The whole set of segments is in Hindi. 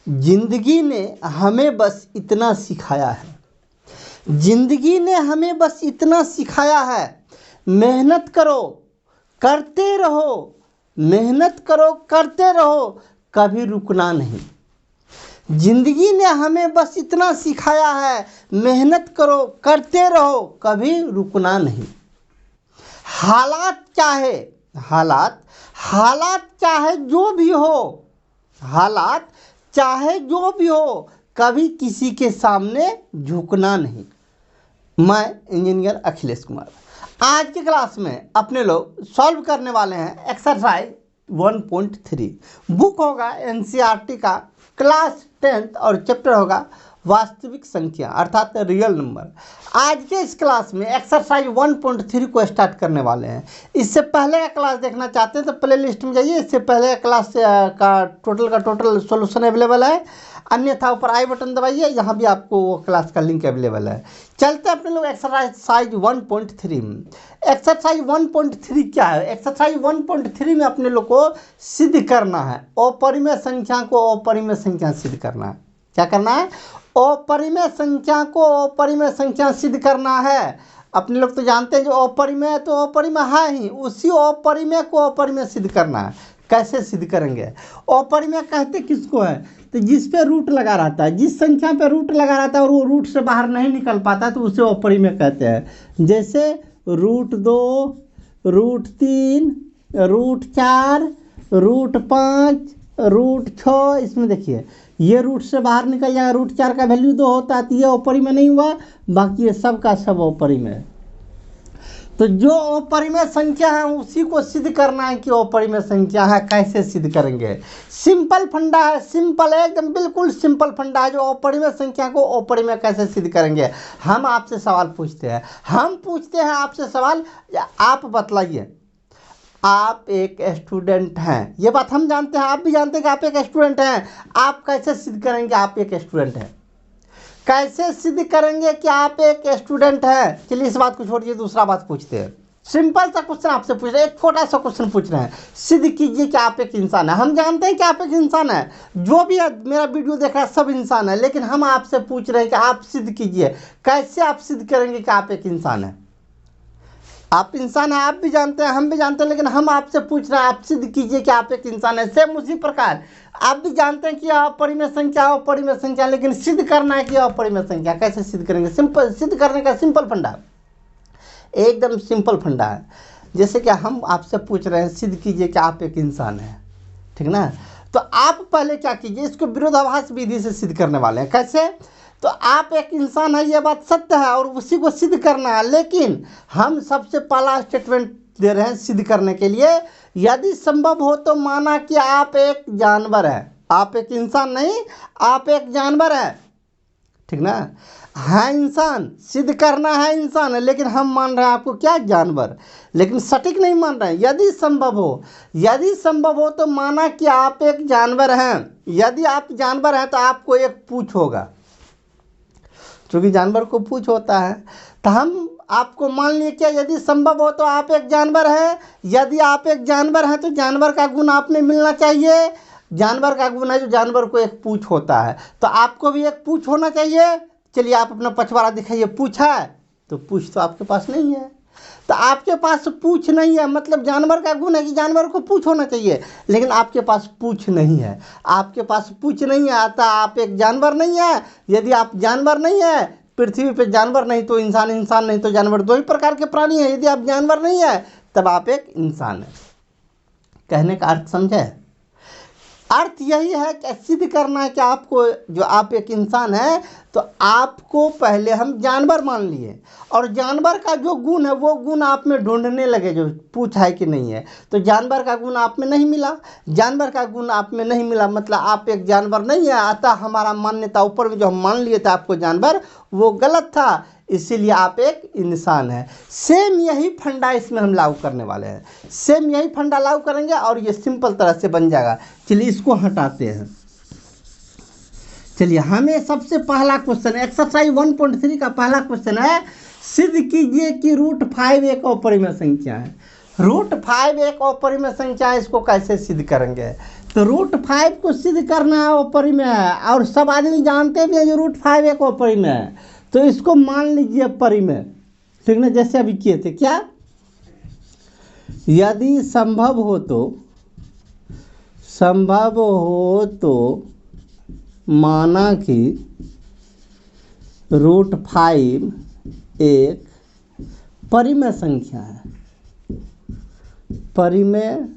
जिंदगी ने हमें बस इतना सिखाया है, जिंदगी ने हमें बस इतना सिखाया है, मेहनत करो करते रहो, मेहनत करो करते रहो, कभी रुकना नहीं। जिंदगी ने हमें बस इतना सिखाया है, मेहनत करो करते रहो, कभी रुकना नहीं। हालात चाहे जो भी हो, हालात चाहे जो भी हो, कभी किसी के सामने झुकना नहीं। मैं इंजीनियर अखिलेश कुमार। आज की क्लास में अपने लोग सॉल्व करने वाले हैं एक्सरसाइज 1.3। बुक होगा एनसीईआरटी का क्लास 10th और चैप्टर होगा वास्तविक संख्या अर्थात रियल नंबर। आज के इस क्लास में एक्सरसाइज 1.3 को स्टार्ट करने वाले हैं। इससे पहले का क्लास देखना चाहते हैं तो प्ले लिस्ट में जाइए, इससे पहले क्लास का टोटल सॉल्यूशन अवेलेबल है, अन्यथा ऊपर आई बटन दबाइए, यहाँ भी आपको वो क्लास का लिंक अवेलेबल है। चलते अपने लोग एक्सरसाइज 1.3 में। एक्सरसाइज 1.3 क्या है? एक्सरसाइज 1.3 में अपने लोग को सिद्ध करना है, अपरिमेय संख्या को अपरिमेय संख्या सिद्ध करना है। क्या करना है? अपरिमेय संख्या को अपरिमेय संख्या सिद्ध करना है। अपने लोग तो जानते हैं जो अपरिमेय है तो अपरिमेय है ही, उसी अपरिमेय को अपरिमेय सिद्ध करना है। कैसे सिद्ध करेंगे? अपरिमेय कहते किसको है? तो जिस पे रूट लगा रहता है, जिस संख्या पे रूट लगा रहता है और वो रूट से बाहर नहीं निकल पाता तो उसे अपरिमेय कहते हैं। जैसे √2, √3, √4, √5, √6। इसमें देखिए ये रूट से बाहर निकल जाएगा, √4 का वैल्यू 2 होता है तो ये अपरिमेय नहीं हुआ, बाकी ये सब का सब अपरिमेय। तो जो अपरिमेय संख्या है उसी को सिद्ध करना है कि अपरिमेय संख्या है। कैसे सिद्ध करेंगे? सिंपल फंडा है, सिंपल है एकदम, बिल्कुल सिंपल फंडा है। जो अपरिमेय संख्या को अपरिमेय कैसे सिद्ध करेंगे? हम आपसे सवाल पूछते हैं, हम पूछते हैं आपसे सवाल, आप बतलाइए। आप एक स्टूडेंट हैं, ये बात हम जानते हैं, आप भी जानते हैं कि आप एक स्टूडेंट हैं। आप कैसे सिद्ध करेंगे आप एक स्टूडेंट हैं? कैसे सिद्ध करेंगे कि आप एक स्टूडेंट हैं? चलिए इस बात को छोड़िए, दूसरा बात पूछते हैं। सिंपल सा क्वेश्चन आपसे पूछ रहे हैं, एक छोटा सा क्वेश्चन पूछ रहे हैं, सिद्ध कीजिए कि आप एक इंसान है। हम जानते हैं कि आप एक इंसान है, जो भी मेरा वीडियो देख रहा है सब इंसान है, लेकिन हम आपसे पूछ रहे हैं कि आप सिद्ध कीजिए। कैसे आप सिद्ध करेंगे कि आप एक इंसान है? आप इंसान हैं, आप भी जानते हैं, हम भी जानते हैं, लेकिन हम आपसे पूछ रहे हैं, आप सिद्ध कीजिए कि आप एक इंसान है। सेम उसी प्रकार आप भी जानते हैं कि अपरिमेय संख्या अपरिमेय संख्या, लेकिन सिद्ध करना है कि अपरिमेय संख्या। कैसे सिद्ध करेंगे? सिंपल, सिद्ध करने का सिंपल फंडा, एकदम सिंपल फंडा है। जैसे कि हम आपसे पूछ रहे हैं सिद्ध कीजिए कि आप एक इंसान है, ठीक ना? तो आप पहले क्या कीजिए, इसको विरोधाभास विधि से सिद्ध करने वाले हैं। कैसे? तो आप एक इंसान है, ये बात सत्य है और उसी को सिद्ध करना है, लेकिन हम सबसे पहला स्टेटमेंट दे रहे हैं सिद्ध करने के लिए, यदि संभव हो तो माना कि आप एक जानवर है। आप एक इंसान नहीं, आप एक जानवर है, ठीक ना? है इंसान, सिद्ध करना है इंसान है, लेकिन हम मान रहे हैं आपको क्या? जानवर, लेकिन सटीक नहीं मान रहे हैं। यदि संभव हो तो माना कि आप एक जानवर हैं। यदि आप जानवर हैं तो आपको एक पूंछ होगा, क्योंकि जानवर को पूंछ होता है। तो हम आपको मान लिए क्या? यदि संभव हो तो आप एक जानवर हैं। यदि आप एक जानवर हैं तो जानवर का गुण आप में मिलना चाहिए। जानवर का गुण है जो जानवर को एक पूंछ होता है, तो आपको भी एक पूंछ होना चाहिए। चलिए आप अपना पछवाड़ा दिखाइए, पूंछ है? तो पूंछ तो आपके पास नहीं है, तो आपके पास पूंछ नहीं है, मतलब जानवर का गुण है कि जानवर को पूंछ होना चाहिए, लेकिन आपके पास पूंछ नहीं है। आपके पास पूंछ नहीं है, अतः आप एक जानवर नहीं है। यदि आप जानवर नहीं है, पृथ्वी पे जानवर नहीं तो इंसान, इंसान नहीं तो जानवर, दो ही प्रकार के प्राणी हैं। यदि आप जानवर नहीं है तब आप एक इंसान है। कहने का अर्थ समझे? अर्थ यही है कि सिद्ध करना है कि आपको, जो आप एक इंसान है तो आपको पहले हम जानवर मान लिए, और जानवर का जो गुण है वो गुण आप में ढूंढने लगे, जो पूछा है कि नहीं है। तो जानवर का गुण आप में नहीं मिला, जानवर का गुण आप में नहीं मिला, मतलब आप एक जानवर नहीं है। अतः हमारा मान्यता ऊपर में जो हम मान लिए थे आपको जानवर, वो गलत था, इसीलिए आप एक इंसान हैं। सेम यही फंडा इसमें हम लागू करने वाले हैं, सेम यही फंडा लागू करेंगे और ये सिंपल तरह से बन जाएगा। चलिए इसको हटाते हैं। चलिए हमें सबसे पहला क्वेश्चन, एक्सरसाइज 1.3 का पहला क्वेश्चन है, सिद्ध कीजिए कि √5 एक अपरिमेय संख्या है। √5 एक अपरिमेय संख्या है, इसको कैसे सिद्ध करेंगे? तो √5 को सिद्ध करना है वो परिमेय है, और सब आदमी जानते भी हैं जो √5 एक वो परिमेय है, तो इसको मान लीजिए परिमेय, ठीक ना। जैसे अभी किए थे क्या, यदि संभव हो तो माना कि √5 एक परिमेय संख्या है, परिमेय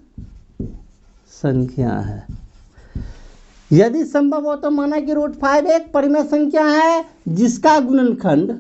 संख्या है। यदि संभव हो तो माना कि √5 एक परिमेय संख्या है जिसका गुणनखंड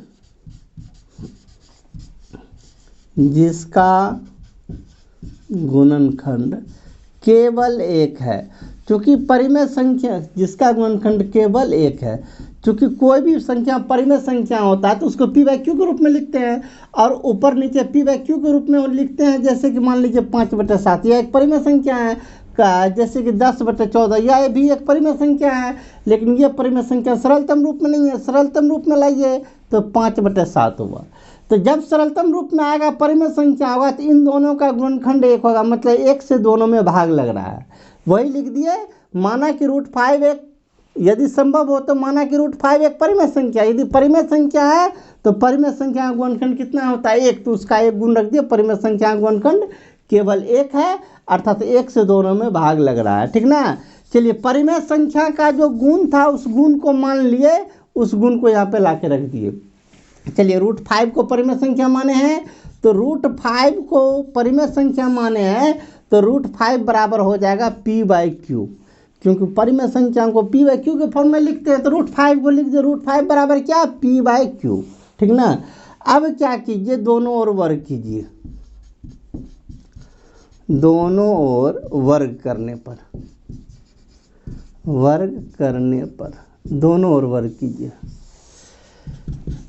केवल एक है। चूंकि परिमेय संख्या जिसका गुणनखंड केवल एक है, चूंकि कोई भी संख्या परिमेय संख्या होता है तो उसको p/q के रूप में लिखते हैं, और ऊपर नीचे p/q के रूप में लिखते हैं। जैसे कि मान लीजिए 5/7 यह एक परिमेय संख्या है, जैसे कि 10/14 यह भी एक परिमेय संख्या है, लेकिन यह परिमेय संख्या सरलतम रूप में नहीं है। सरलतम रूप में लाइए तो 5/7 होगा। तो जब सरलतम रूप में आएगा परिमेय संख्या होगा तो इन दोनों का गुणनखंड एक होगा, मतलब एक से दोनों में भाग लग रहा है, वही लिख दिए। माना कि √5 एक, यदि संभव हो तो माना कि √5 एक परिमेय संख्या, यदि परिमेय संख्या है तो परिमेय संख्या का गुणनखंड कितना होता है, एक, तो उसका एक गुण रख दिए। परिमेय संख्या का गुणनखंड केवल एक है, अर्थात एक से दोनों में भाग लग रहा है, ठीक ना। चलिए, परिमेय संख्या का जो गुण था उस गुण को मान लिए, उस गुण को यहाँ पे ला के रख दिए। चलिए, √5 को परिमेय संख्या माने हैं, तो √5 को परिमेय संख्या माने हैं तो √5 बराबर हो जाएगा p/q, क्योंकि परिमेय संख्या को p/q के फॉर्म में लिखते हैं, तो √5 को लिख दिए। √5 बराबर क्या, p/q, ठीक ना। अब क्या कीजिए, दोनों ओर वर्ग कीजिए, दोनों ओर वर्ग करने पर दोनों ओर वर्ग कीजिए।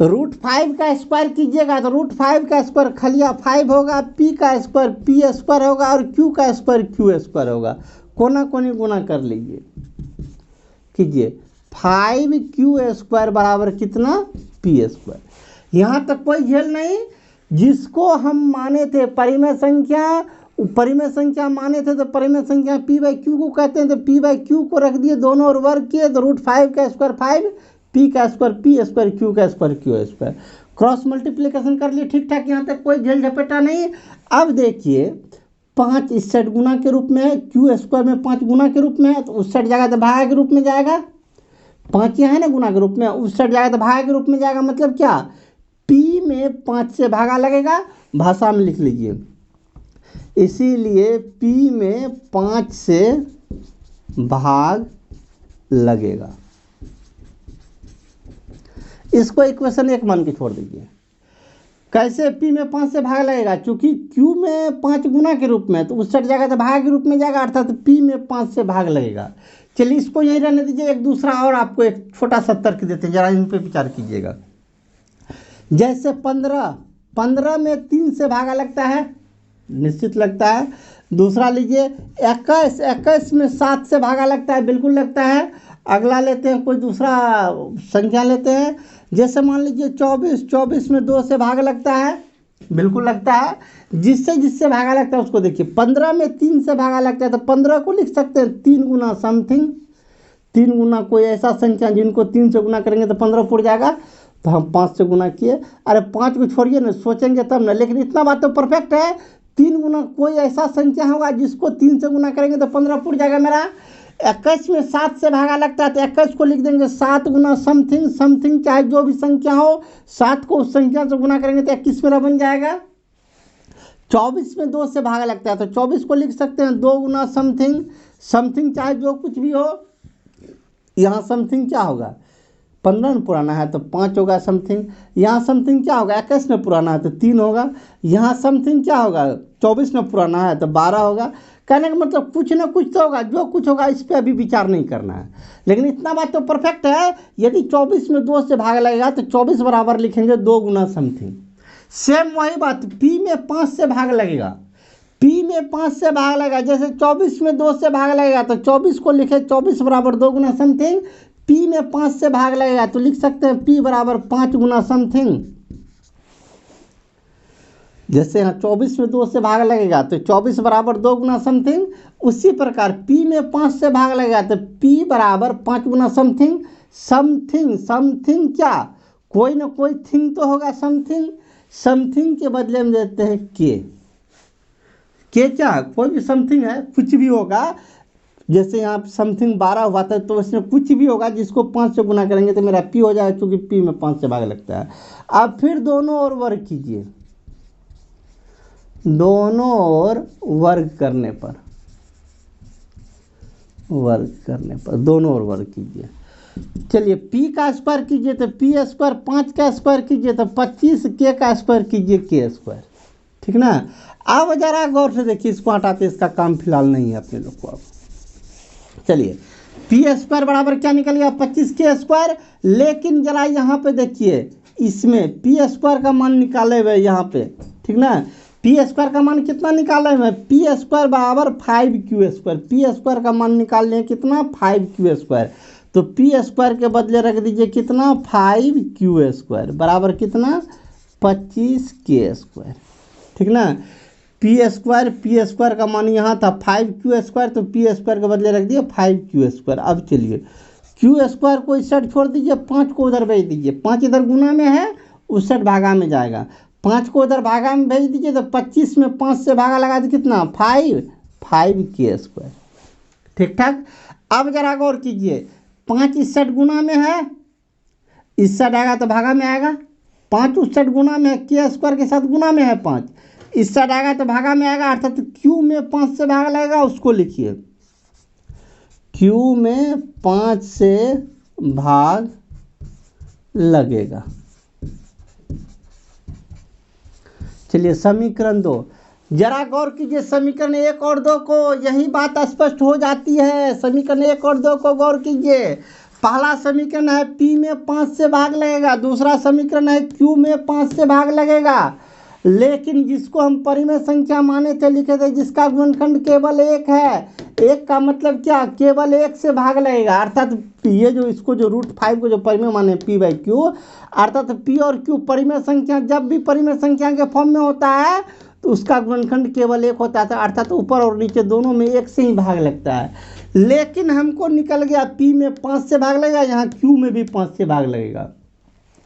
√5 का स्क्वायर कीजिएगा तो √5 का स्क्वायर खलिया 5 होगा, p का स्क्वायर p² होगा, और q का स्क्वायर q² होगा। कोना कोनी गुना कर लीजिए, कीजिए। 5q² बराबर कितना, p²। यहाँ तक कोई झेल नहीं। जिसको हम माने थे परिमेय संख्या माने थे, तो परिमेय संख्या p/q को कहते हैं, तो p/q को रख दिए, दोनों ओर वर्ग किए, तो √5 का स्क्वायर 5, p का स्क्वायर p², q का स्क्वायर q², क्रॉस मल्टीप्लिकेशन कर लिए, ठीक ठाक। यहाँ तक कोई झेल झपेटा नहीं। अब देखिए, 5 इस साइड गुना के रूप में है, q² में 5 गुना के रूप में है, तो उस साइड जाएगा तो भाग के रूप में जाएगा। 5 यहाँ है ना गुना के रूप में, उस साइड जाएगा तो भाग के रूप में जाएगा। मतलब क्या, p में 5 से भागा लगेगा, भाषा में लिख लीजिए। इसीलिए p में 5 से भाग लगेगा। इसको इक्वेशन 1 मान के छोड़ दीजिए। कैसे p में 5 से भाग लगेगा, क्योंकि q में 5 गुना के रूप में, तो उस साइड जाएगा तो भाग के रूप में जाएगा, अर्थात p में 5 से भाग लगेगा। चलिए, इसको यहीं रहने दीजिए। एक दूसरा और आपको एक छोटा सा तर्क देते हैं, जरा इन पे विचार कीजिएगा। जैसे 15 में 3 से भागा लगता है, निश्चित लगता है। दूसरा लीजिए 21 में 7 से भागा लगता है, बिल्कुल लगता है। अगला लेते हैं, कोई दूसरा संख्या लेते हैं। जैसे मान लीजिए 24 में 2 से भागा लगता है, बिल्कुल लगता है। जिससे भागा लगता है उसको देखिए। 15 में 3 से भागा लगता है, तो 15 को लिख सकते हैं 3 गुना समथिंग। 3 गुना कोई ऐसा संख्या जिनको 3 से गुना करेंगे तो 15 पुर जाएगा, तो हम 5 से गुना किए। अरे 5 को छोड़िए ना, सोचेंगे तब ना, लेकिन इतना बात तो परफेक्ट है। 3 गुना कोई ऐसा संख्या होगा जिसको 3 से गुना करेंगे तो 15 पुर जाएगा मेरा। 21 में 7 से भागा लगता है, तो 21 को लिख देंगे 7 गुना समथिंग, चाहे जो भी संख्या हो, 7 को उस संख्या से गुना करेंगे तो 21 मेरा बन जाएगा। 24 में 2 से भागा लगता है, तो 24 को लिख सकते हैं 2 गुना समथिंग, चाहे जो कुछ भी हो। यहाँ समथिंग क्या होगा, 15 में पुराना है तो 5 होगा समथिंग। यहाँ समथिंग क्या होगा, 21 में पुराना है तो 3 होगा। यहाँ समथिंग क्या होगा, 24 में पुराना है तो 12 होगा। कहने का मतलब कुछ ना कुछ तो होगा, जो कुछ होगा इस पर अभी विचार नहीं करना है, लेकिन इतना बात तो परफेक्ट है। यदि 24 में 2 से भाग लगेगा तो 24 बराबर लिखेंगे 2 गुना समथिंग। सेम वही बात, p में 5 से भाग लगेगा, p में 5 से भाग लगेगा। जैसे 24 में 2 से भाग लगेगा तो 24 को लिखे 24 बराबर 2 गुना समथिंग। p में 5 से भाग लगेगा तो लिख सकते हैं p बराबर 5 गुना समथिंग। जैसे यहाँ 24 में 2 से भाग लगेगा तो 24 बराबर 2 गुना समथिंग, उसी प्रकार P में 5 से भाग लगेगा तो P बराबर 5 गुना समथिंग। समथिंग समथिंग क्या, कोई ना कोई थिंग तो होगा समथिंग, समथिंग के बदले में देते हैं के क्या, कोई भी समथिंग है, कुछ भी होगा। जैसे यहाँ समथिंग 12 हुआ था तो इसमें कुछ भी होगा जिसको 5 से गुना करेंगे तो मेरा P हो जाएगा, क्योंकि P में 5 से भाग लगता है। अब फिर दोनों ओर वर्ग कीजिए, दोनों ओर वर्ग करने पर दोनों ओर वर्ग कीजिए। चलिए P का स्क्वायर कीजिए तो P स्क्वायर, 5 का स्क्वायर कीजिए तो 25, K का स्क्वायर कीजिए K स्क्वायर, ठीक ना। अब जरा गौर से देखिए, इसको हटाते, इसका काम फिलहाल नहीं है अपने लोग को। अब चलिए P स्क्वायर बराबर क्या निकल गया, 25 K स्क्वायर। लेकिन जरा यहाँ पे देखिए, इसमें P स्क्वायर का मान निकाले हुए यहाँ पे, ठीक ना। P स्क्वायर का मान कितना निकाले हुए, P स्क्वायर बराबर 5Q स्क्वायर। P स्क्वायर का मान निकाल लें कितना, 5Q स्क्वायर। तो P स्क्वायर के बदले रख दीजिए कितना, 5Q स्क्वायर बराबर कितना, 25K स्क्वायर, ठीक ना। P स्क्वायर का मान यहाँ था 5Q स्क्वायर, तो P स्क्वायर के बदले रख दिए 5Q स्क्वायर। अब चलिए Q स्क्वायर को इस साइड छोड़ दीजिए, 5 को उधर भेज दीजिए, 5 इधर गुना में है, उस साइड भागा में जाएगा, 5 को उधर भागा में भेज दीजिए तो 25 में 5 से भागा लगा दीजिए कितना, 5K स्क्वायर, ठीक ठाक। अब जरा गौर कीजिए, 5 इस साइड गुना में है, इस साइड आएगा तो भागा में आएगा, 5 उस साइड गुना में है, K स्क्वायर के साथ गुना में है 5, इस साइड आएगा तो भागा में आएगा, अर्थात Q में 5 से भाग लगेगा, उसको लिखिए Q में 5 से भाग लगेगा। चलिए समीकरण 2, जरा गौर कीजिए समीकरण 1 और 2 को, यही बात स्पष्ट हो जाती है। समीकरण 1 और 2 को गौर कीजिए। पहला समीकरण है P में 5 से भाग लगेगा, दूसरा समीकरण है Q में 5 से भाग लगेगा। लेकिन जिसको हम परिमेय संख्या माने थे, लिखे थे, जिसका गुणनखंड केवल 1 है, 1 का मतलब क्या, केवल 1 से भाग लगेगा, अर्थात ये जो इसको जो √5 को जो परिमेय माने P/Q, अर्थात P और Q परिमेय संख्या, जब भी परिमेय संख्या के फॉर्म में होता है तो उसका गुणनखंड केवल 1 होता है, अर्थात ऊपर और नीचे दोनों में 1 से ही भाग लगता है। लेकिन हमको निकल गया P में 5 से भाग लगेगा, यहाँ Q में भी 5 से भाग लगेगा,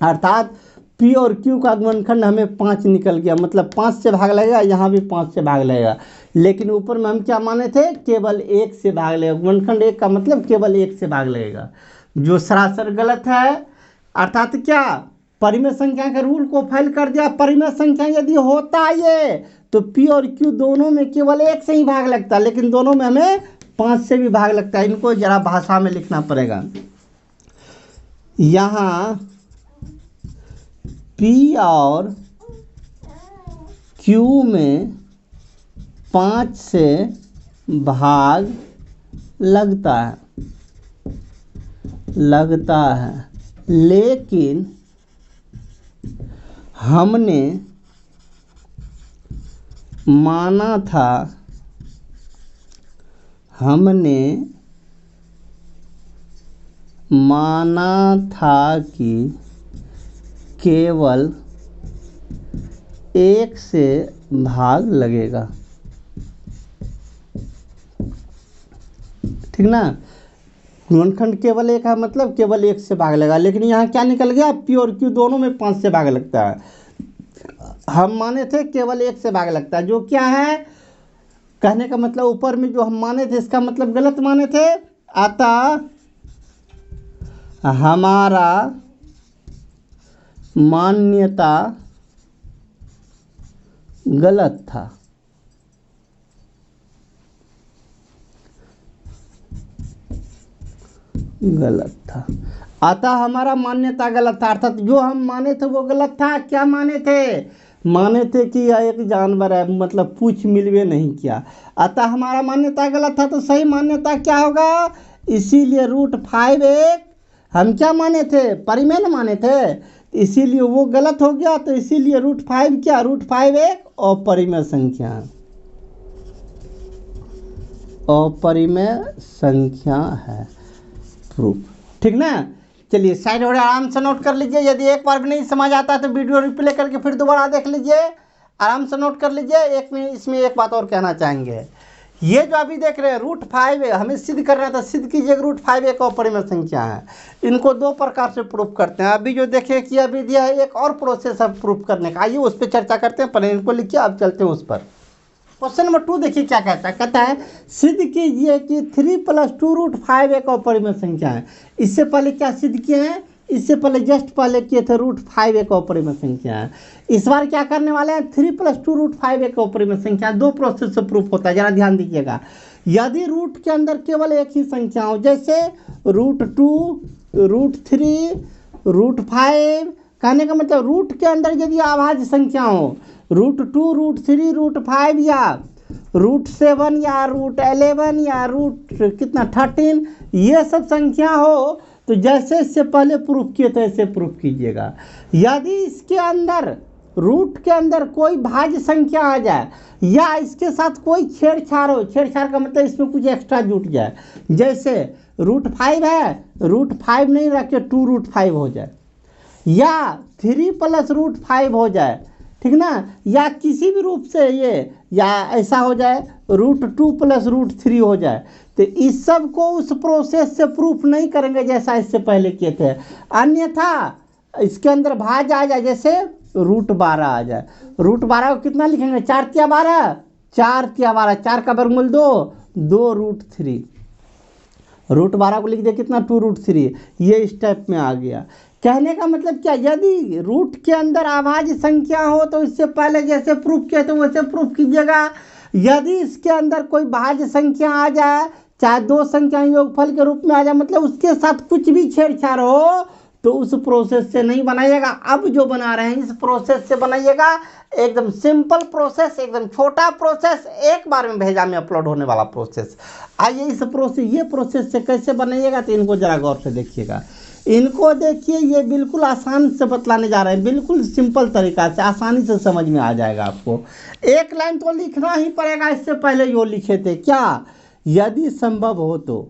अर्थात P और Q का गुणनखंड हमें 5 निकल गया, मतलब 5 से भाग लगेगा, यहाँ भी 5 से भाग लगेगा। लेकिन ऊपर में हम क्या माने थे, केवल 1 से भाग लगेगा, गुणनखंड 1 का मतलब केवल 1 से भाग लगेगा, जो सरासर गलत है। अर्थात क्या, परिमेय संख्या के रूल को फेल कर दिया। परिमेय संख्या यदि होता ये तो P और Q दोनों में केवल 1 से ही भाग लगता, लेकिन दोनों में हमें 5 से भी भाग लगता है। इनको जरा भाषा में लिखना पड़ेगा। यहाँ P और Q में 5 से भाग लगता है, लेकिन हमने माना था कि केवल 1 से भाग लगेगा, ठीक ना। गुणनखंड केवल 1 है, मतलब केवल 1 से भाग लगेगा, लेकिन यहाँ क्या निकल गया, P और Q दोनों में 5 से भाग लगता है। हम माने थे केवल 1 से भाग लगता है, जो क्या है, कहने का मतलब ऊपर में जो हम माने थे इसका मतलब गलत माने थे, अतः हमारा मान्यता गलत था। अतः हमारा मान्यता गलत था, अर्थात जो हम माने थे वो गलत था। क्या माने थे कि यह एक जानवर है, मतलब पूछ मिलवे नहीं किया, अतः हमारा मान्यता गलत था। तो सही मान्यता क्या होगा, इसीलिए √5 एक हम क्या माने थे, परिमेय न माने थे, इसीलिए वो गलत हो गया। तो इसीलिए √5 क्या, √5 एक अपरिमेय संख्या है, प्रूफ, ठीक ना। चलिए साइड और आराम से नोट कर लीजिए। यदि एक बार भी नहीं समझ आता तो वीडियो रिप्ले करके फिर दोबारा देख लीजिए। आराम से नोट कर लीजिए। एक मिनट इसमें एक बात और कहना चाहेंगे, ये जो अभी देख रहे हैं √5 है, हमें सिद्ध करना था, सिद्ध कीजिए √5 एक अपरिमेय संख्या है। इनको दो प्रकार से प्रूफ करते हैं। अभी जो देखे कि अभी दिया है एक और प्रोसेस है प्रूफ करने का, आइए उस पर चर्चा करते हैं। पहले इनको लिखिए, अब चलते हैं उस पर। क्वेश्चन नंबर 2 देखिए क्या कहता है। कहता है सिद्ध कीजिए कि 3 + 2 √5 एक अपरिमेय संख्या है। इससे पहले क्या सिद्ध किए हैं? इससे पहले जस्ट पहले किए थे √5 एक अपरिमेय संख्या है। इस बार क्या करने वाले हैं? 3 + 2 √5 एक अपरिमेय संख्या। दो प्रोसेस से प्रूफ होता है, जरा ध्यान दीजिएगा। यदि रूट के अंदर केवल एक ही संख्या हो, जैसे √2 √3 √5, कहने का मतलब रूट के अंदर यदि अभाज्य संख्या हो, √2 √3 √5 या √7 या √11 या कितना 13, ये सब संख्या हो तो जैसे इससे पहले प्रूफ किए थे ऐसे प्रूफ कीजिएगा। यदि इसके अंदर रूट के अंदर कोई भाज्य संख्या आ जाए या इसके साथ कोई छेड़छाड़ हो, छेड़छाड़ का मतलब इसमें कुछ एक्स्ट्रा जुट जाए, जैसे √5 है, √5 नहीं रख के 2 √5 हो जाए, या 3 + √5 हो जाए, ठीक ना, या किसी भी रूप से ये, या ऐसा हो जाए √2 + √3 हो जाए, तो इस सब को उस प्रोसेस से प्रूफ नहीं करेंगे जैसा इससे पहले किए थे। अन्यथा इसके अंदर भाज्य आ जाए, जैसे √12 आ जाए, √12 को कितना लिखेंगे? 4 × 12, 4 × 12, 4 का वर्गमूल 2 √3, √12 को लिख दिया कितना? 2 √3। ये इस टाइप में आ गया। कहने का मतलब क्या, यदि रूट के अंदर अभाज्य संख्या हो तो इससे पहले जैसे प्रूफ किया तो वैसे प्रूफ कीजिएगा। यदि इसके अंदर कोई भाज्य संख्या आ जाए, चाहे दो संख्या योगफल के रूप में आ जाए, मतलब उसके साथ कुछ भी छेड़छाड़ हो तो उस प्रोसेस से नहीं बनाइएगा। अब जो बना रहे हैं इस प्रोसेस से बनाइएगा। एकदम सिंपल प्रोसेस, एकदम छोटा प्रोसेस, एक बार में भेजा में अपलोड होने वाला प्रोसेस। आइए इस प्रोसेस, ये प्रोसेस से कैसे बनाइएगा तो इनको जरा गौर से देखिएगा। इनको देखिए, ये बिल्कुल आसान से बतलाने जा रहे हैं, बिल्कुल सिंपल तरीका से, आसानी से समझ में आ जाएगा आपको। एक लाइन तो लिखना ही पड़ेगा, इससे पहले जो लिखे थे क्या, यदि संभव हो तो,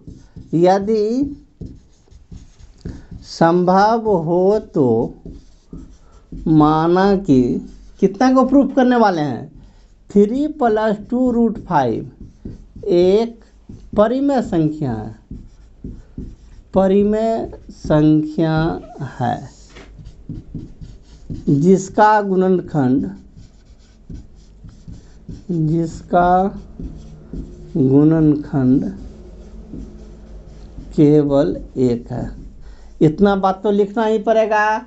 यदि संभव हो तो माना कि कितना को प्रूफ करने वाले हैं? 3 + 2 √5 एक परिमेय संख्या है, परिमेय संख्या है जिसका गुणनखंड केवल एक है। इतना बात तो लिखना ही पड़ेगा,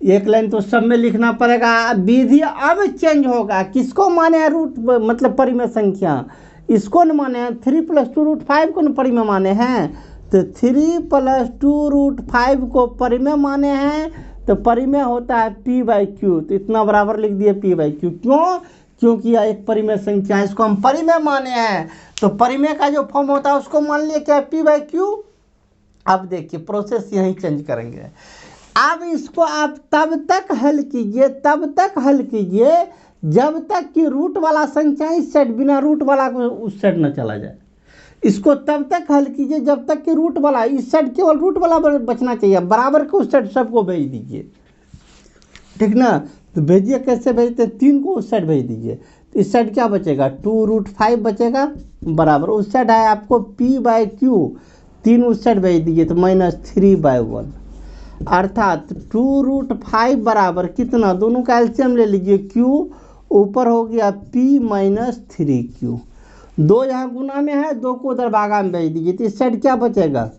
एक लाइन तो सब में लिखना पड़ेगा। विधि अब चेंज होगा, किसको माने हैं रूट मतलब परिमेय संख्या, इसको न माने हैं। 3 + 2 √5 को न परिमेय माने हैं, तो 3 + 2 √5 को परिमेय माने हैं, तो परिमेय होता है p/q। तो इतना बराबर लिख दिए p/q। क्यों? क्योंकि यह एक परिमेय संख्या है, इसको हम परिमेय माने हैं, तो परिमेय का जो फॉर्म होता है उसको मान लिया क्या? p/q। अब देखिए प्रोसेस यहीं चेंज करेंगे। अब इसको आप तब तक हल कीजिए जब तक कि रूट वाला संख्या इस साइड बिना रूट वाला को उस साइड न चला जाए। इसको तब तक हल कीजिए जब तक कि रूट वाला इस साइड, केवल रूट वाला बचना चाहिए, बराबर के उस साइड सबको भेज दीजिए, ठीक ना। तो भेजिए, कैसे भेजते हैं? 3 को उस साइड भेज दीजिए, तो इस साइड क्या बचेगा? 2 √5 बचेगा, बराबर उस साइड है आपको p/q, 3 उस साइड भेज दीजिए तो -3/1, अर्थात 2 √5 बराबर कितना? दोनों का एलसीएम ले लीजिए, q ऊपर हो गया p - 3q, 2 यहाँ गुना में है, 2 को उधर भागा में भेज दीजिए, तो इस साइड क्या बचेगा?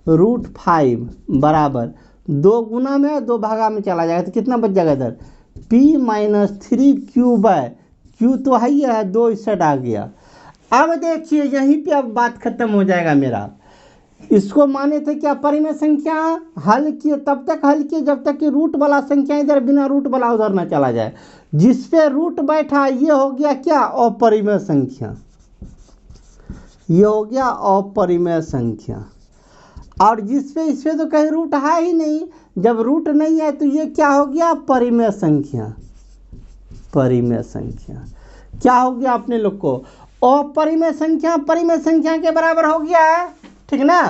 √5 बराबर 2 गुना में है, 2 भागा में चला जाएगा, तो कितना बच जाएगा इधर? p - 3q/q तो है ही है, 2 इस साइड आ गया। अब देखिए यहीं पे अब बात खत्म हो जाएगा मेरा। इसको माने थे क्या? परिमेय संख्या। हल किए, तब तक हल किए जब तक कि रूट वाला संख्या इधर बिना रूट वाला उधर ना चला जाए। जिस पे रूट बैठा ये हो गया क्या? अपरिमेय संख्या, ये हो गया अपरिमेय संख्या। और जिस पे इस पे तो कहीं रूट है ही नहीं, जब रूट नहीं है तो ये क्या हो गया? परिमेय संख्या। परिमेय संख्या क्या हो गया अपने लोग को? अपरिमेय संख्या परिमेय संख्या के बराबर हो गया है, ठीक ना।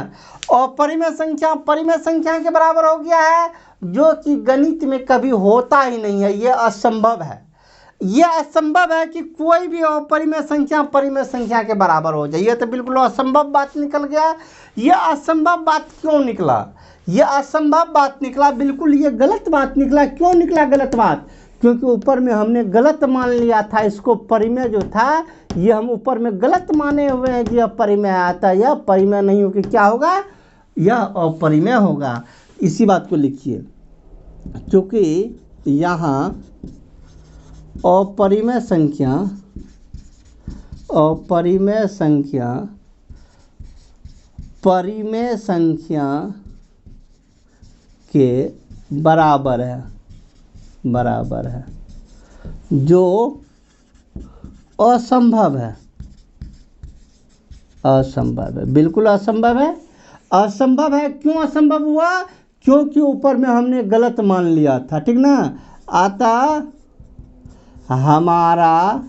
अपरिमेय संख्या परिमेय संख्या के बराबर हो गया है, जो कि गणित में कभी होता ही नहीं है, ये असंभव है। यह असंभव है कि कोई भी अपरिमेय संख्या परिमेय संख्या के बराबर हो जाए। यह तो बिल्कुल असंभव बात निकल गया। यह असंभव बात क्यों निकला? यह असंभव बात निकला, बिल्कुल ये गलत बात निकला। क्यों निकला गलत बात? क्योंकि ऊपर में हमने गलत मान लिया था, इसको परिमेय जो था ये हम ऊपर में गलत माने हुए हैं कि यह परिमेय आता है। यह परिमेय नहीं होकर क्या होगा? यह अपरिमेय होगा। इसी बात को लिखिए, क्योंकि यहाँ अपरिमेय संख्या परिमेय संख्या के बराबर है, जो असंभव है, बिल्कुल असंभव है। असंभव है, क्यों असंभव हुआ? क्योंकि ऊपर में हमने गलत मान लिया था, ठीक ना। अतः हमारा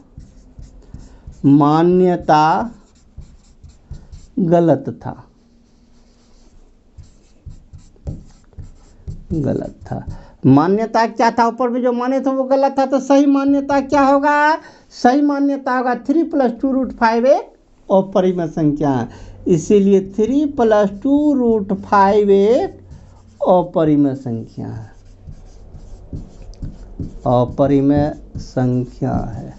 मान्यता गलत था। मान्यता क्या था? ऊपर में जो माने थे वो गलत था, तो सही मान्यता क्या होगा? सही मान्यता होगा 3 + 2√5 एक अपरिमेय संख्या है। इसीलिए 3 + 2√5 एक अपरिमेय संख्या है, अपरिमेय संख्या है।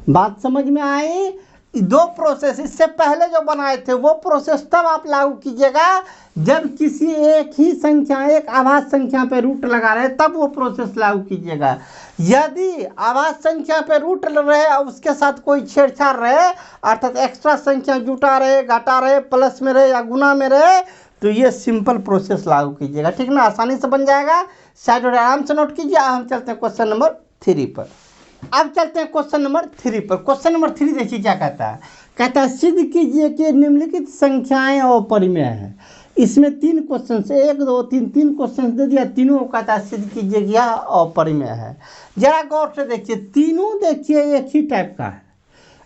बात समझ में आई? दो प्रोसेस इससे पहले जो बनाए थे वो प्रोसेस तब आप लागू कीजिएगा जब किसी एक ही संख्या, एक आभाज्य संख्या पे रूट लगा रहे, तब वो प्रोसेस लागू कीजिएगा। यदि आभाज्य संख्या पे रूट रहे और उसके साथ कोई छेड़छाड़ रहे, अर्थात एक्स्ट्रा संख्या जुटा रहे, घटा रहे, प्लस में रहे या गुना में रहे, तो ये सिंपल प्रोसेस लागू कीजिएगा, ठीक ना। आसानी से बन जाएगा। साइड और आराम से नोट कीजिए। हम चलते हैं क्वेश्चन नंबर 3 पर। अब चलते हैं क्वेश्चन नंबर 3 पर। क्वेश्चन नंबर 3 देखिए क्या कहता है। कहता है सिद्ध कीजिए कि निम्नलिखित संख्याएं अपरिमेय हैं। इसमें 3 क्वेश्चन से 1 2 3 3 क्वेश्चन दे दिया, तीनों को कहता है सिद्ध कीजिए कि यह अपरिमेय है। जरा गौर से देखिए, तीनों देखिए एक ही टाइप का है,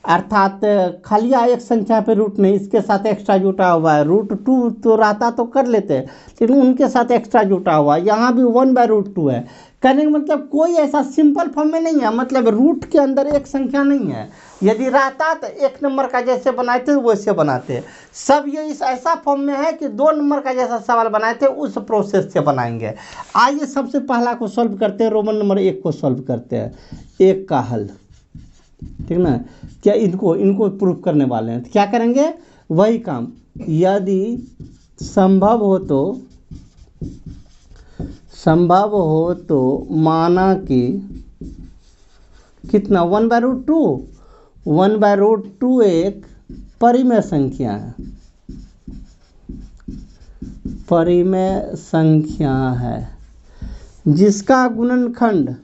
अर्थात खालिया एक संख्या पे रूट नहीं, इसके साथ एक्स्ट्रा जुटा हुआ है। √2 तो रहता तो कर लेते, लेकिन उनके साथ एक्स्ट्रा जुटा हुआ है। यहाँ भी 1/√2 है। कहने का मतलब कोई ऐसा सिंपल फॉर्म में नहीं है, मतलब रूट के अंदर एक संख्या नहीं है। यदि रहता तो 1 नंबर का जैसे बनाए थे वैसे बनाते। सब ये इस ऐसा फॉर्म में है कि 2 नंबर का जैसा सवाल बनाए थे उस प्रोसेस से बनाएंगे। आइए सबसे पहला को सॉल्व करते हैं, रोमन नंबर 1 को सॉल्व करते हैं। 1 का हल, ठीक ना। क्या इनको प्रूफ करने वाले हैं, तो क्या करेंगे? वही काम। यदि संभव हो तो माना कि कितना 1/√2 1/√2 एक परिमेय संख्या है, परिमेय संख्या है जिसका गुणनखंड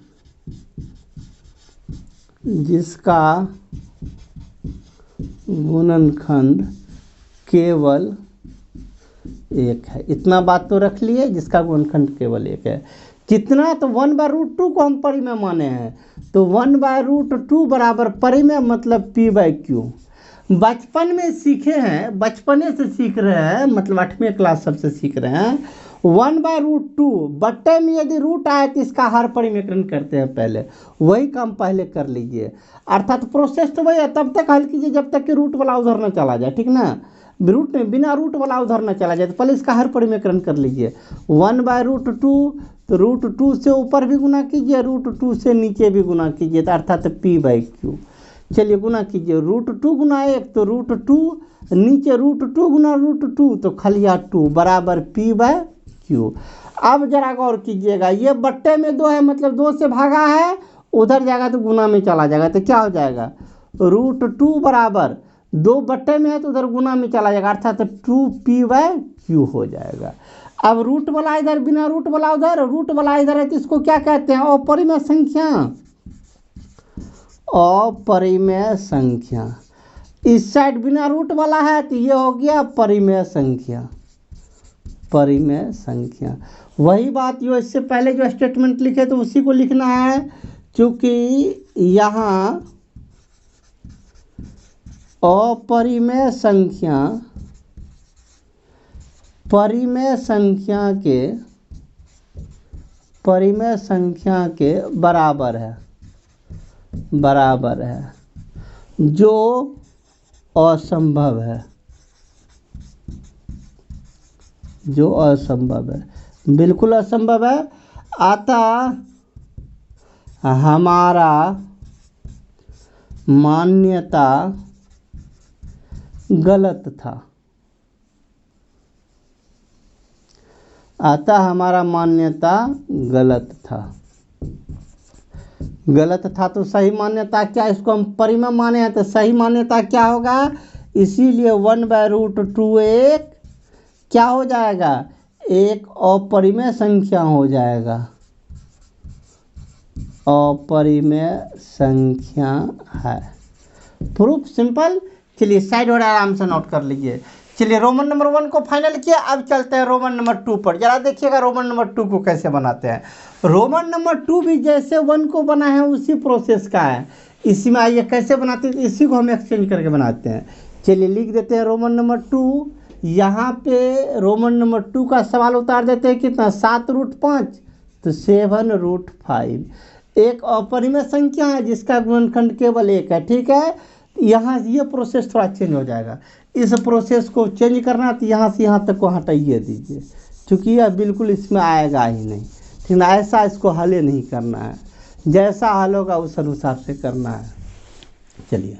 केवल 1 है। इतना बात तो रख लिए, जिसका गुणनखंड केवल 1 है। कितना? तो 1/√2 को हम परिमेय माने हैं, तो 1/√2 बराबर परिमेय मतलब P/Q। बचपन में सीखे हैं, बचपने से सीख रहे हैं, मतलब 8वीं क्लास सबसे सीख रहे हैं। 1/√2 बट्टे में यदि रूट आए तो इसका हर परिमेयकरण करते हैं पहले। वही काम पहले कर लीजिए, अर्थात प्रोसेस तो वही है। तब तक हल कीजिए जब तक कि रूट वाला उधर न चला जाए, ठीक ना। रूट नहीं, बिना रूट वाला उधर न चला जाए, तो पहले इसका हर परिमेयकरण कर लीजिए। 1/√2 तो √2 से ऊपर भी गुना कीजिए, √2 से नीचे भी गुना कीजिए, तो अर्थात P/Q। चलिए गुना कीजिए, √2 गुना 1 तो √2, नीचे √2 गुना √2 तो खलिया 2 बराबर P/Q। अब जरा गौर कीजिएगा, ये बट्टे में 2 है, मतलब 2 से भागा है, उधर जाएगा तो गुना में चला जाएगा, तो क्या हो जाएगा? √2 बराबर 2 बट्टे में है तो उधर गुना में चला जाएगा, अर्थात 2P/Q हो जाएगा। अब रूट वाला इधर, बिना रूट वाला उधर, रूट वाला इधर है, तो इसको क्या कहते हैं? अपरिमेय संख्या। अपरिमेय संख्या। इस साइड बिना रूट वाला है तो ये हो गया परिमेय संख्या, परिमेय संख्या। वही बात जो इससे पहले जो स्टेटमेंट लिखे तो उसी को लिखना है, क्योंकि यहाँ अपरिमेय संख्या परिमेय संख्या के बराबर है, बराबर है जो असंभव है, जो असंभव है, बिल्कुल असंभव है। अतः हमारा मान्यता गलत था। अतः हमारा मान्यता गलत था। गलत था तो सही मान्यता क्या, इसको हम परिमेय माने हैं तो सही मान्यता क्या होगा, इसीलिए 1/√2 एक क्या हो जाएगा, एक अपरिमेय संख्या हो जाएगा, अपरिमेय संख्या है। Proof simple. चलिए साइड और आराम से नोट कर लीजिए। चलिए रोमन नंबर 1 को फाइनल किया, अब चलते हैं रोमन नंबर 2 पर। जरा देखिएगा रोमन नंबर 2 को कैसे बनाते हैं। रोमन नंबर 2 भी जैसे 1 को बना है उसी प्रोसेस का है। इसी में आइए कैसे बनाते हैं, इसी को हम एक्सचेंज करके बनाते हैं। चलिए लिख देते हैं रोमन नंबर 2। यहाँ पे रोमन नंबर 2 का सवाल उतार देते हैं कितना, 7√5 तो 7√5। एक अपरिमेय संख्या है जिसका गुणनखंड केवल एक है, ठीक है। यहाँ ये प्रोसेस थोड़ा चेंज हो जाएगा। इस प्रोसेस को चेंज करना तो यहाँ से यहाँ तक को हटाइए दीजिए, क्योंकि यह बिल्कुल इसमें आएगा ही नहीं, ठीक ना। ऐसा इसको हल नहीं करना है, जैसा हल होगा उस अनुसार से करना है। चलिए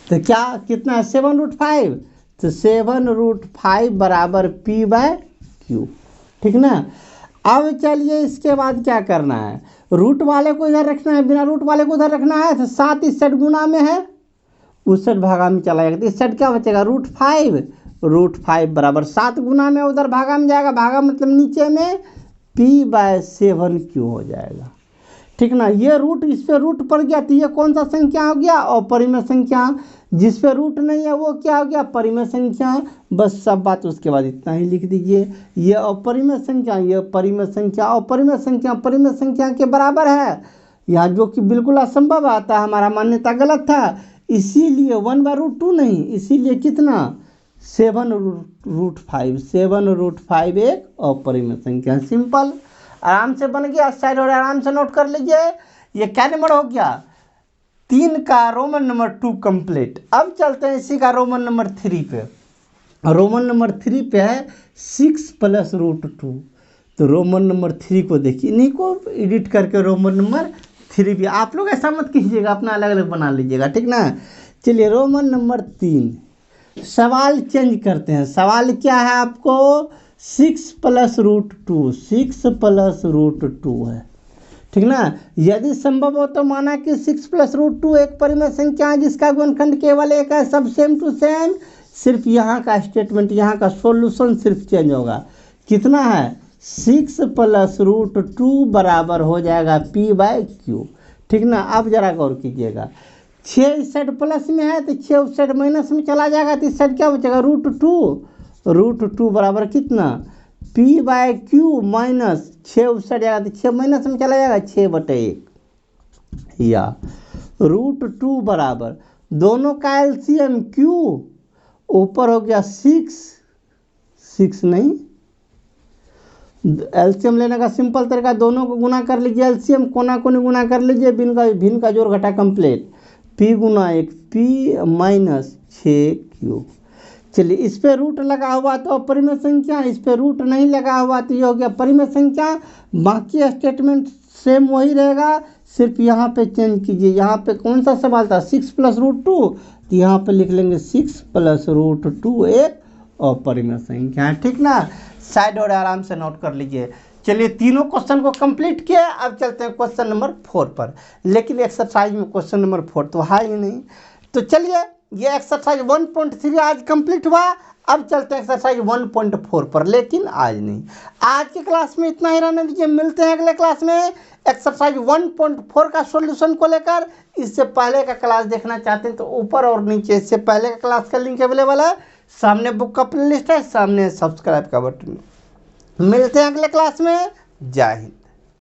तो क्या कितना है, 7√5 तो 7√5 बराबर P/Q, ठीक ना। अब चलिए इसके बाद क्या करना है, रूट वाले को इधर रखना है, बिना रूट वाले को उधर रखना है। तो 7 इस साइड गुना में है, उस साइड भागा में चला जाएगा, तो इस साइड क्या बचेगा, √5 बराबर 7 गुना में उधर भागा में जाएगा, भागा मतलब नीचे में P/7Q हो जाएगा, ठीक ना। ये रूट इस पे रूट पड़ गया तो ये कौन सा संख्या हो गया, अपरिमेय संख्या। जिस पे रूट नहीं है वो क्या हो गया, परिमेय संख्या। बस सब बात उसके बाद इतना ही लिख दीजिए। ये अपरिमेय संख्या, ये परिमेय संख्या, अपरिमेय संख्या परिमेय संख्या के बराबर है, यहाँ जो कि बिल्कुल असंभव आता है, हमारा मान्यता गलत था। इसीलिए 1/√2 नहीं, इसीलिए कितना 7√5, 7√5 एक अपरिमेय संख्या। सिंपल, आराम से बन गया। साइड और आराम से नोट कर लीजिए। ये क्या नंबर हो गया, 3 का रोमन नंबर 2 कंप्लीट। अब चलते हैं इसी का रोमन नंबर 3 पे। रोमन नंबर 3 पे है 6+√2। तो रोमन नंबर 3 को देखिए, इन्हीं को एडिट करके रोमन नंबर 3 भी, आप लोग ऐसा मत कीजिएगा, अपना अलग अलग बना लीजिएगा, ठीक ना। चलिए रोमन नंबर 3, सवाल चेंज करते हैं। सवाल क्या है आपको, 6+√2, 6+√2 है, ठीक ना। यदि संभव हो तो माना कि 6+√2 एक परिमेय संख्या है जिसका गुणनखंड केवल एक है, सब सेम टू सेम। सिर्फ यहाँ का स्टेटमेंट, यहाँ का सॉल्यूशन सिर्फ चेंज होगा। कितना है, 6+√2 बराबर हो जाएगा P/Q, ठीक ना। अब जरा गौर कीजिएगा, 6 इस साइड प्लस में है तो 6 उस साइड माइनस में चला जाएगा, तो इस साइड क्या बचेगा, √2 बराबर कितना, P/Q माइनस 6 उस साइड जाएगा तो 6 माइनस में चला जाएगा, 6/1, या √2 बराबर दोनों का LCM Q ऊपर हो गया 6 नहीं, एलसीएम लेने का सिंपल तरीका, दोनों को गुना कर लीजिए, एलसीएम कोना कोनी गुना कर लीजिए, भिन्न का जोड़ घटा कंप्लीट, P गुना 1 P माइनस 6Q। चलिए इस पे रूट लगा हुआ तो अपरिमेय संख्या, इस पे रूट नहीं लगा हुआ तो ये हो गया परिमेय संख्या। बाकी स्टेटमेंट सेम वही रहेगा, सिर्फ यहाँ पे चेंज कीजिए। यहाँ पे कौन सा सवाल था, 6+√2, तो यहाँ पे लिख लेंगे 6+√2 एक अपरिमेय संख्या है, ठीक ना। साइड और आराम से नोट कर लीजिए। चलिए तीनों क्वेश्चन को कंप्लीट किया। अब चलते हैं क्वेश्चन नंबर 4 पर, लेकिन एक्सरसाइज में क्वेश्चन नंबर 4 तो है ही नहीं। तो चलिए ये एक्सरसाइज 1.3 आज कंप्लीट हुआ। अब चलते हैं एक्सरसाइज 1.4 पर, लेकिन आज नहीं। आज की क्लास में इतना ही रहने दीजिए, मिलते हैं अगले क्लास में एक्सरसाइज 1.4 का सॉल्यूशन को लेकर। इससे पहले का क्लास देखना चाहते हैं तो ऊपर और नीचे इससे पहले का क्लास का लिंक अवेलेबल है, सामने बुक का प्लेलिस्ट है, सामने सब्सक्राइब का बटन। मिलते हैं अगले क्लास में। जय हिंद।